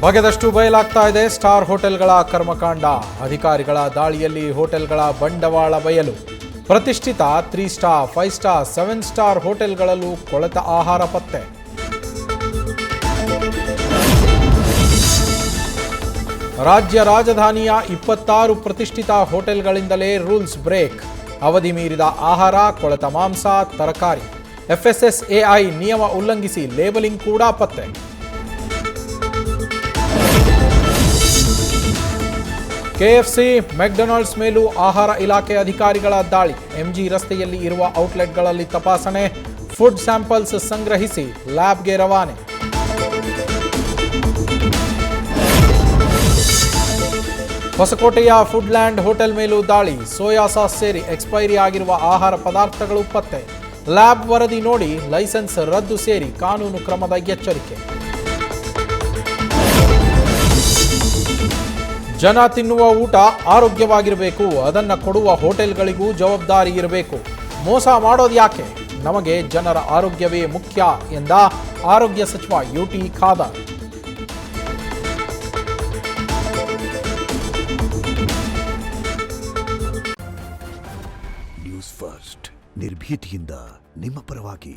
ಬಗೆದಷ್ಟು ಬಯಲಾಗ್ತಾ ಇದೆ ಸ್ಟಾರ್ ಹೋಟೆಲ್ಗಳ ಕರ್ಮಕಾಂಡ. ಅಧಿಕಾರಿಗಳ ದಾಳಿಯಲ್ಲಿ ಹೋಟೆಲ್ಗಳ ಬಂಡವಾಳ ಬಯಲು. ಪ್ರತಿಷ್ಠಿತ 3 ಸ್ಟಾರ್, 5 ಸ್ಟಾರ್, 7 ಸ್ಟಾರ್ ಹೋಟೆಲ್ಗಳಲ್ಲೂ ಕೊಳೆತ ಆಹಾರ ಪತ್ತೆ. ರಾಜ್ಯ ರಾಜಧಾನಿಯ 26 ಪ್ರತಿಷ್ಠಿತ ಹೋಟೆಲ್ಗಳಿಂದಲೇ ರೂಲ್ಸ್ ಬ್ರೇಕ್. ಅವಧಿ ಮೀರಿದ ಆಹಾರ, ಕೊಳೆತ ಮಾಂಸ, ತರಕಾರಿ. FSSAI ನಿಯಮ ಉಲ್ಲಂಘಿಸಿ ಲೇಬಲಿಂಗ್ ಕೂಡ ಪತ್ತೆ. KFC, ಮೆಕ್ಡೊನಾಲ್ಡ್ಸ್ ಮೇಲೂ ಆಹಾರ ಇಲಾಖೆ ಅಧಿಕಾರಿಗಳ ದಾಳಿ. MG ರಸ್ತೆಯಲ್ಲಿ ಇರುವ ಔಟ್ಲೆಟ್ಗಳಲ್ಲಿ ತಪಾಸಣೆ. ಫುಡ್ ಸ್ಯಾಂಪಲ್ಸ್ ಸಂಗ್ರಹಿಸಿ ಲ್ಯಾಬ್ಗೆ ರವಾನೆ. ಹೊಸಕೋಟೆಯ ಫುಡ್ಲ್ಯಾಂಡ್ ಹೋಟೆಲ್ ಮೇಲೂ ದಾಳಿ. ಸೋಯಾ ಸಾಸ್ ಸೇರಿ ಎಕ್ಸ್ಪೈರಿ ಆಗಿರುವ ಆಹಾರ ಪದಾರ್ಥಗಳು ಪತ್ತೆ. ಲ್ಯಾಬ್ ವರದಿ ನೋಡಿ ಲೈಸೆನ್ಸ್ ರದ್ದು ಸೇರಿ ಕಾನೂನು ಕ್ರಮದ ಎಚ್ಚರಿಕೆ. ಜನ ತಿನ್ನುವ ಊಟ ಆರೋಗ್ಯವಾಗಿರಬೇಕು. ಅದನ್ನು ಕೊಡುವ ಹೋಟೆಲ್ಗಳಿಗೂ ಜವಾಬ್ದಾರಿ ಇರಬೇಕು. ಮೋಸ ಮಾಡೋದು ಯಾಕೆ? ನಮಗೆ ಜನರ ಆರೋಗ್ಯವೇ ಮುಖ್ಯ ಎಂದ ಆರೋಗ್ಯ ಸಚಿವ UT ಖಾದರ್. ನ್ಯೂಸ್ ಫಸ್ಟ್ ನಿರ್ಭೀತಿಯಿಂದ ನಿಮ್ಮ ಪರವಾಗಿ.